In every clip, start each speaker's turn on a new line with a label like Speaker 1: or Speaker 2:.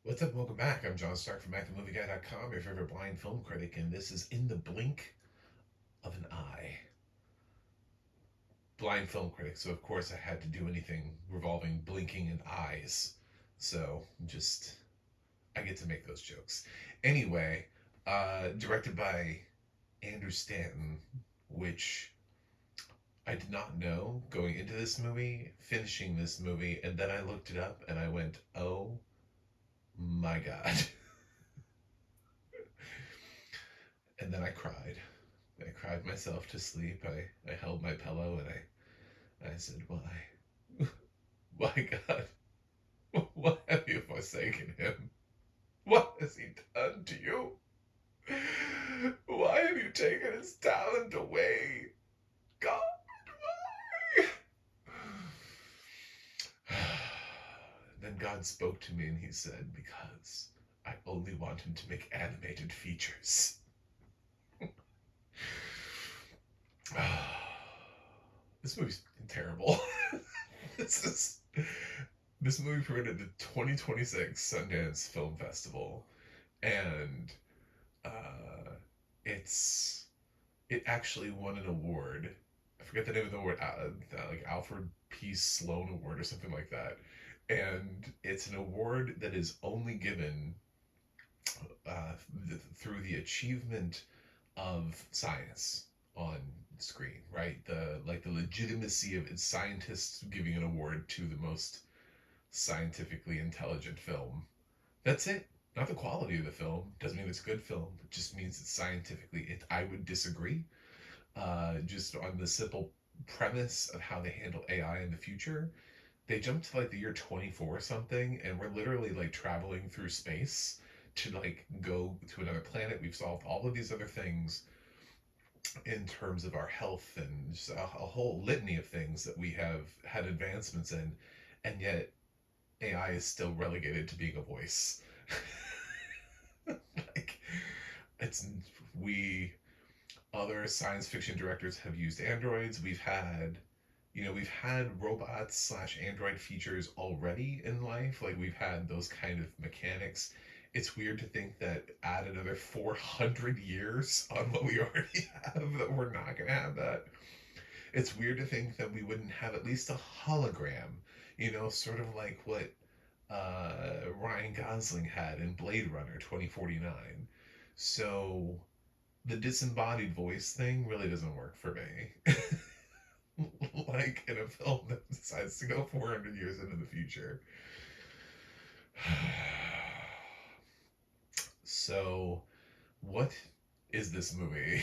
Speaker 1: What's up? Welcome back. I'm John Stark from MacTheMovieGuy.com, your favorite blind film critic, and this is In the Blink of an Eye. Blind film critic, so of course I had to do anything revolving blinking and eyes. So I get to make those jokes. Anyway, directed by Andrew Stanton, which I did not know going into this movie, finishing this movie, and then I looked it up and I went, oh my god. And then I cried. I cried myself to sleep. I held my pillow and I said, why? Why, God? Why have you forsaken him? What has he done to you? Why have you taken his talent away? God, why? Then God spoke to me and he said, because I only want him to make animated features. This movie's terrible. this is this movie premiered at the 2026 Sundance Film Festival, and uh, it actually won an award. I forget the name of the award, like Alfred P. Sloan Award or something like that. And it's an award that is only given uh, through the achievement of science on screen, right? The legitimacy of scientists giving an award to the most scientifically intelligent film. That's it. Not the quality of the film. Doesn't mean it's a good film. It just means it's scientifically. I would disagree. Just on the simple premise of how they handle AI in the future. They jumped to like the year 24 or something, and we're literally like traveling through space to like go to another planet. We've solved all of these other things in terms of our health and just a whole litany of things that we have had advancements in, and yet AI is still relegated to being a voice. Like, it's we other science fiction directors have used androids. We've had robots slash android features already in life. Like, we've had those kind of mechanics. It's weird to think that add another 400 years on what we already have, that we're not going to have that. It's weird to think that we wouldn't have at least a hologram, sort of like what Ryan Gosling had in Blade Runner 2049. So the disembodied voice thing really doesn't work for me. Like in a film that decides to go 400 years into the future. So, what is this movie?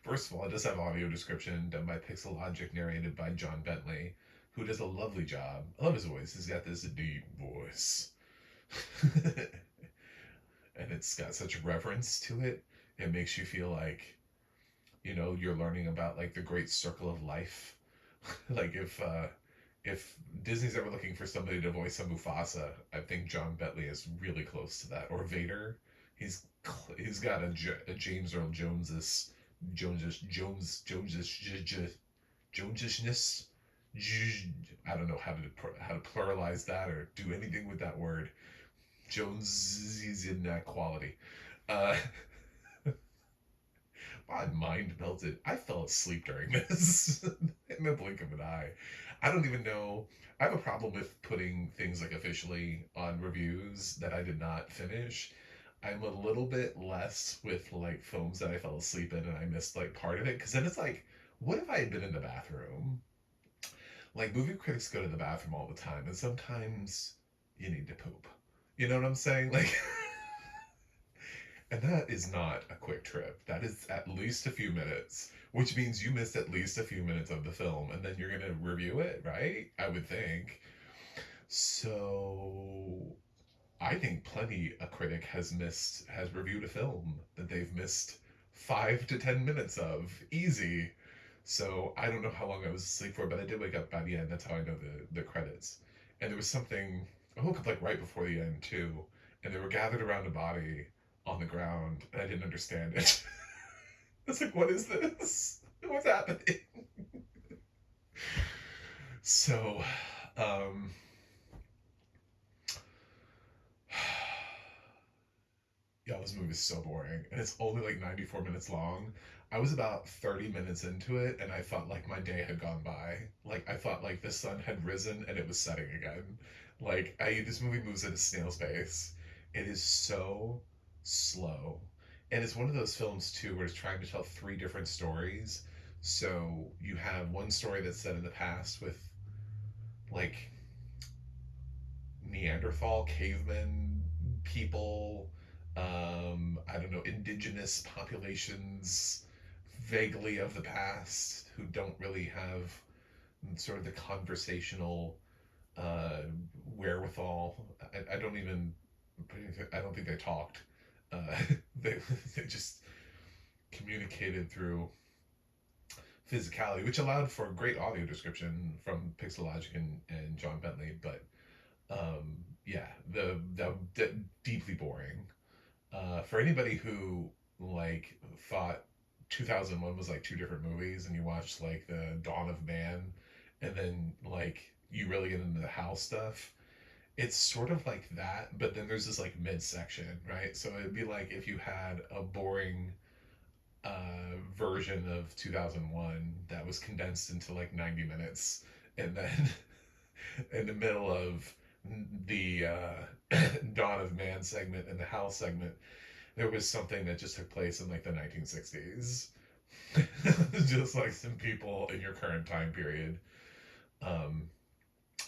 Speaker 1: First of all, it does have audio description done by PixelLogic, narrated by John Bentley, who does a lovely job. I love his voice. He's got this deep voice. And it's got such reverence to it. It makes you feel like, you're learning about like the great circle of life. Like if Disney's ever looking for somebody to voice a Mufasa, I think John Bentley is really close to that. Or Vader. He's got a James Earl Jones's Jonesishness. I don't know how to pluralize that or do anything with that word. Jones is in that quality. Uh, my mind melted. I fell asleep during this in the blink of an eye. I don't even know. I have a problem with putting things like officially on reviews that I did not finish. I'm a little bit less with like films that I fell asleep in and I missed like part of it, because then it's like, what if I had been in the bathroom? Like, movie critics go to the bathroom all the time, and sometimes you need to poop. You know what I'm saying? Like, and that is not a quick trip. That is at least a few minutes, which means you missed at least a few minutes of the film, and then you're going to review it, right? I would think. So, I think plenty a critic has reviewed a film that they've missed 5 to 10 minutes of. Easy. So, I don't know how long I was asleep for, but I did wake up by the end. That's how I know the credits. And there was something, I woke up like right before the end, too. And they were gathered around a body on the ground, and I didn't understand it. I was like, what is this? What's happening? So, um, Yeah, this movie is so boring, and it's only like 94 minutes long. I was about 30 minutes into it, and I felt like my day had gone by. Like I thought like the sun had risen and it was setting again. Like I this movie moves at a snail's pace. It is so slow, and it's one of those films too where it's trying to tell three different stories. So you have one story that's set in the past with like Neanderthal cavemen people, I don't know, indigenous populations vaguely of the past who don't really have sort of the conversational uh, wherewithal. I don't even, I don't think they talked. Uh, they, they just communicated through physicality, which allowed for great audio description from PixelLogic and John Bentley, but yeah, the deeply boring. For anybody who like thought 2001 was like two different movies, and you watched like the Dawn of Man, and then like you really get into the house stuff. It's sort of like that, but then there's this like midsection, right? So it'd be like if you had a boring version of 2001 that was condensed into like 90 minutes, and then in the middle of the Dawn of Man segment and the Howl segment, there was something that just took place in like the 1960s. Just like some people in your current time period. Um,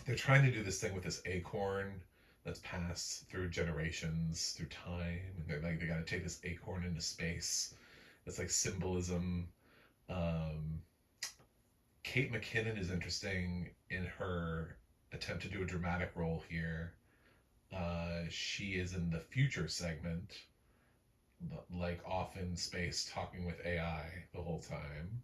Speaker 1: they're trying to do this thing with this acorn that's passed through generations, through time, and they're like they got to take this acorn into space. It's like symbolism. Um, Kate McKinnon is interesting in her attempt to do a dramatic role here. She is in the future segment, like off in space talking with AI the whole time.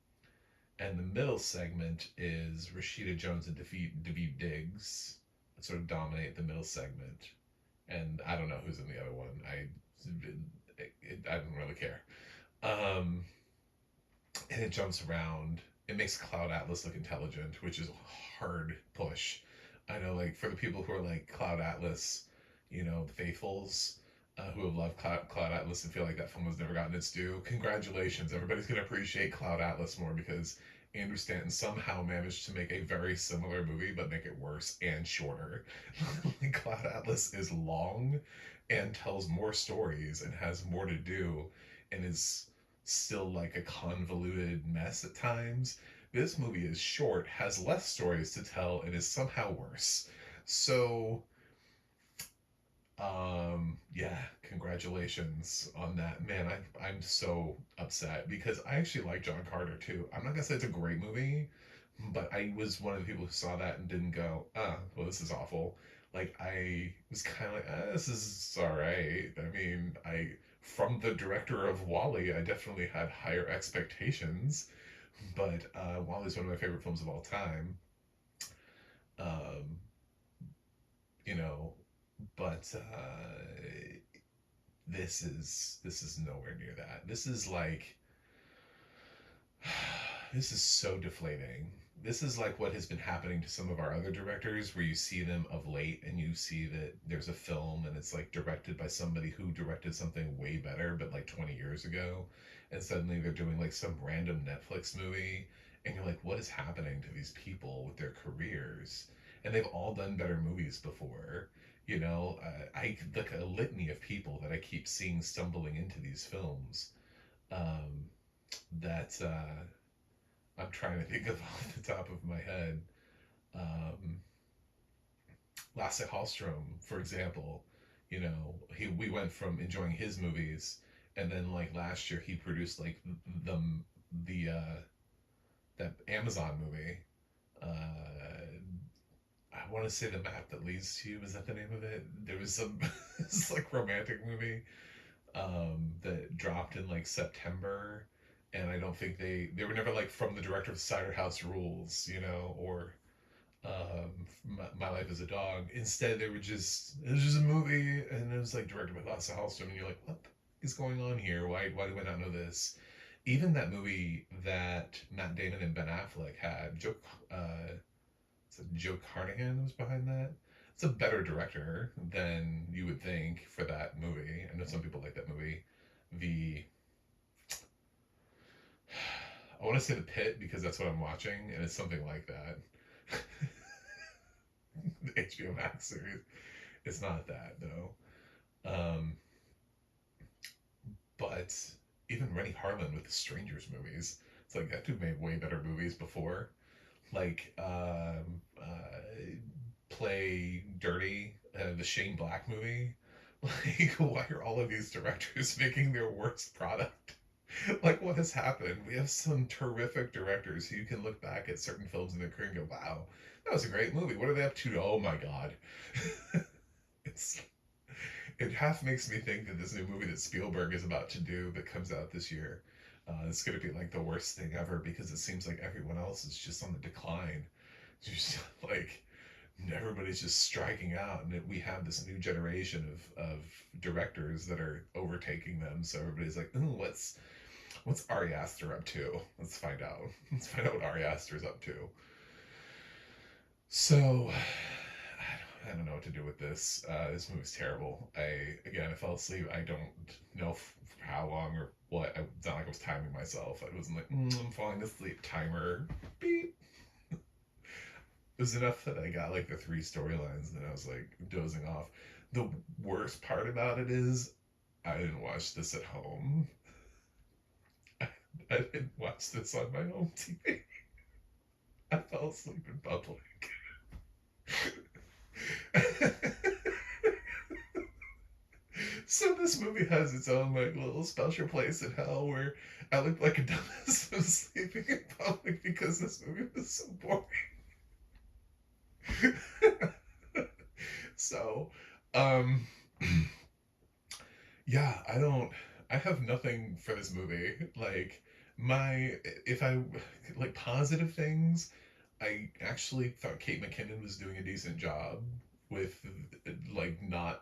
Speaker 1: And the middle segment is Rashida Jones and Daveed Diggs sort of dominate the middle segment. And I don't know who's in the other one. I don't really care. Um, and it jumps around. It makes Cloud Atlas look intelligent, which is a hard push. I know, like, for the people who are like Cloud Atlas, you know, faithfuls, who have loved Cloud Atlas and feel like that film has never gotten its due, congratulations. Everybody's going to appreciate Cloud Atlas more because Andrew Stanton somehow managed to make a very similar movie, but make it worse and shorter. Cloud Atlas is long and tells more stories and has more to do and is still like a convoluted mess at times. This movie is short, has less stories to tell, and is somehow worse. So, yeah, congratulations on that. Man, I'm so upset because I actually like John Carter too. I'm not gonna say it's a great movie, but I was one of the people who saw that and didn't go, well, this is awful. Like, I was kind of like, this is all right. I mean, from the director of Wally, I definitely had higher expectations, but Wally's one of my favorite films of all time. Um, you know, but this is nowhere near that. This is like this is so deflating. This is like what has been happening to some of our other directors, where you see them of late and you see that there's a film and it's like directed by somebody who directed something way better, but like 20 years ago. And suddenly they're doing like some random Netflix movie. And you're like, what is happening to these people with their careers? And they've all done better movies before. You know, I like a litany of people that I keep seeing stumbling into these films. Um, that I'm trying to think of off the top of my head. Um, Lasse Hallstrom, for example, you know, we went from enjoying his movies, and then like last year he produced like the the that Amazon movie. I want to say The Map That Leads to You. Is that the name of it? There was some this like romantic movie that dropped in like September, and I don't think they were never like from the director of Cider House Rules, you know, or My Life as a Dog. Instead, it was just a movie, and it was like directed by Lasse Hallstrom, and you're like, what is going on here? Why do I not know this? Even that movie that Matt Damon and Ben Affleck had, Joe Carnahan was behind that. it's a better director than you would think for that movie. I know some people like that movie. The I want to say The Pit because that's what I'm watching, and it's something like that. The HBO Max series. It's not that though. Um, but even Rennie Harlan with the Strangers movies, it's like that dude made way better movies before. Like Play Dirty, the Shane Black movie. Like, why are all of these directors making their worst product? Like, what has happened? We have some terrific directors who you can look back at certain films in their career and go, wow, that was a great movie. What are they up to? Oh my God. it's it half makes me think that this new movie that Spielberg is about to do that comes out this year, is going to be like the worst thing ever because it seems like everyone else is just on the decline. Just like everybody's just striking out, and we have this new generation of directors that are overtaking them. So everybody's like, "Ooh, what's Ari Aster up to? Let's find out. Let's find out what Ari Aster's up to." So I don't know what to do with this. This movie's terrible. I fell asleep. I don't know for how long or what. It's not like I was timing myself. I wasn't like, I'm falling asleep. Timer, beep. It was enough that I got like the three storylines, and then I was like dozing off. The worst part about it is I didn't watch this at home. I didn't watch this on my home TV. I fell asleep in public. So this movie has its own like little special place in hell where I looked like a dumbass I was sleeping in public because this movie was so boring. So, um, yeah, I have nothing for this movie. Like, if I like positive things, I actually thought Kate McKinnon was doing a decent job with like not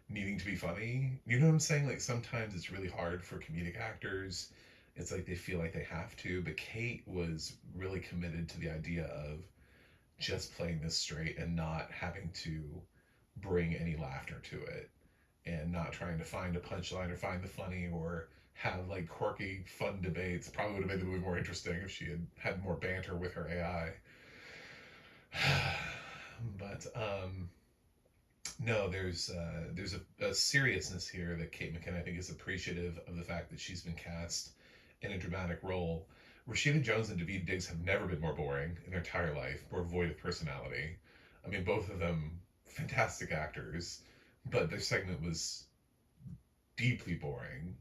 Speaker 1: needing to be funny. You know what I'm saying? Like sometimes it's really hard for comedic actors. It's like they feel like they have to, but Kate was really committed to the idea of just playing this straight and not having to bring any laughter to it and not trying to find a punchline or find the funny or have like quirky fun debates. Probably would have made the movie more interesting if she had had more banter with her AI. But no, there's a seriousness here that Kate McKinnon I think is appreciative of the fact that she's been cast in a dramatic role. Rashida Jones and Daveed Diggs have never been more boring in their entire life, more void of personality. I mean, both of them fantastic actors, but their segment was deeply boring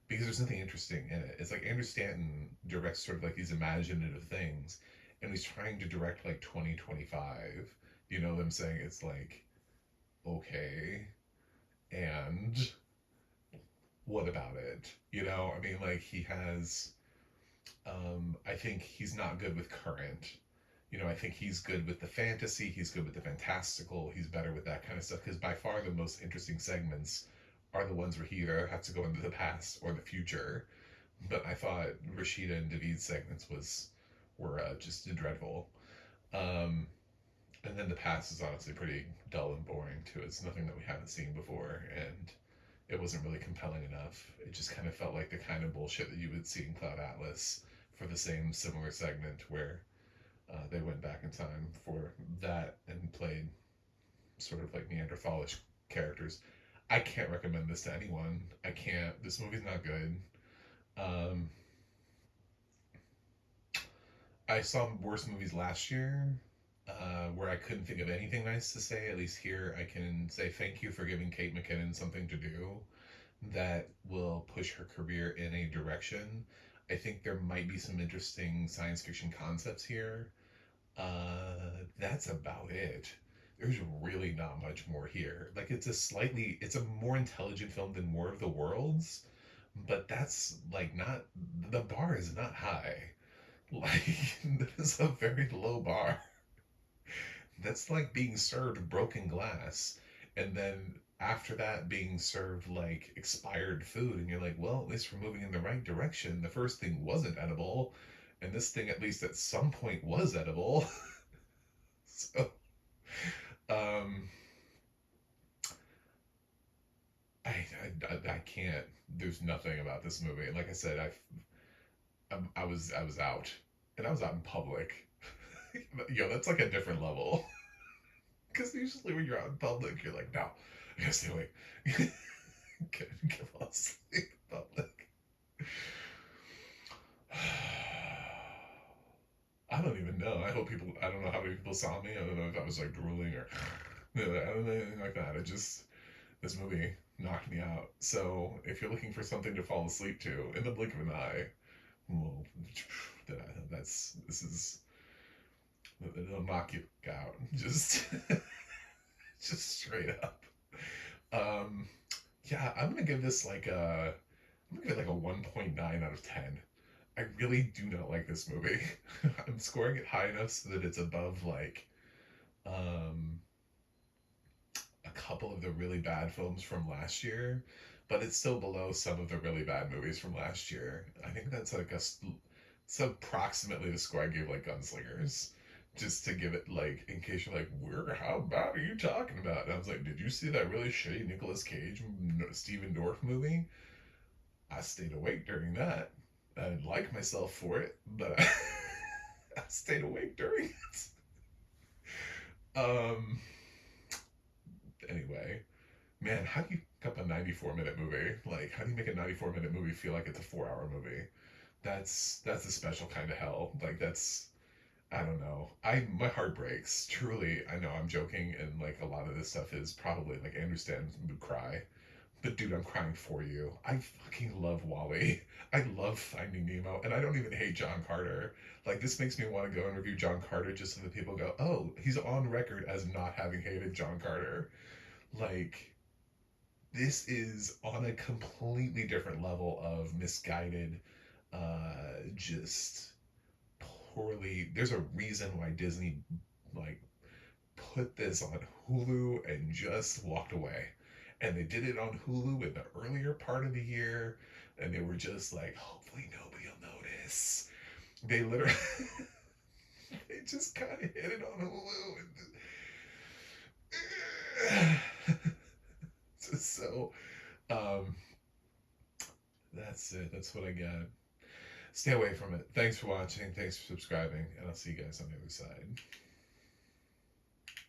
Speaker 1: because there's nothing interesting in it. It's like Andrew Stanton directs sort of like these imaginative things, and he's trying to direct like 2025. You know them saying it's like, okay, and what about it? You know, I mean, like he has. I think he's not good with current. You know, I think he's good with the fantasy. He's good with the fantastical. He's better with that kind of stuff because by far the most interesting segments are the ones where he either has to go into the past or the future. But I thought Rashida and David's segments were just dreadful. Um, and then the past is honestly pretty dull and boring too. It's nothing that we haven't seen before, and it wasn't really compelling enough. It just kind of felt like the kind of bullshit that you would see in Cloud Atlas for the same similar segment where they went back in time for that and played sort of like Neanderthalish characters. I can't recommend this to anyone. I can't. This movie's not good. Um, I saw worse movies last year where I couldn't think of anything nice to say. At least here, I can say thank you for giving Kate McKinnon something to do that will push her career in a direction. I think there might be some interesting science fiction concepts here. That's about it. There's really not much more here. Like it's a more intelligent film than War of the Worlds, but that's like not, the bar is not high. Like that is a very low bar. That's like being served broken glass, and then after that being served like expired food, and you're like, well, at least we're moving in the right direction. The first thing wasn't edible, and this thing at least at some point was edible. So, um, I can't. There's nothing about this movie. And like I said, I was out, and I was out in public. Yo, that's like a different level. Because usually when you're out in public, you're like, no, I gotta stay awake. Can't fall asleep in public. I don't even know. I hope people. I don't know how many people saw me. I don't know if I was like drooling or I don't know anything like that. It just this movie knocked me out. So if you're looking for something to fall asleep to in the blink of an eye, well, that's this is it'll knock you out. Just just straight up. Um, yeah, I'm gonna give this like a I'm gonna give it like a 1.9 out of 10. I really do not like this movie. I'm scoring it high enough so that it's above like um a couple of the really bad films from last year, but it's still below some of the really bad movies from last year. I think that's like it's approximately the score I gave like Gunslingers, just to give it like in case you're like, where how bad are you talking about? And I was like, did you see that really shitty Nicolas Cage Steven Dorff movie? I stayed awake during that. I didn't like myself for it, but I stayed awake during it. Um. Anyway, man, how do you pick up a 94-minute movie? Like, how do you make a 94-minute movie feel like it's a 4-hour movie? That's a special kind of hell. Like that's I don't know. My heart breaks. Truly, I know I'm joking, and like a lot of this stuff is probably like Andrew Stanton would cry. But dude, I'm crying for you. I fucking love Wally. I love Finding Nemo, and I don't even hate John Carter. Like this makes me want to go and review John Carter just so that people go, oh, he's on record as not having hated John Carter. Like this is on a completely different level of misguided, just poorly. There's a reason why Disney like put this on Hulu and just walked away. And they did it on Hulu in the earlier part of the year, and they were just like, hopefully nobody will notice. They literally, they just kind of hit it on Hulu. And so, um, that's it. That's what I got. Stay away from it. Thanks for watching. Thanks for subscribing, and I'll see you guys on the other side.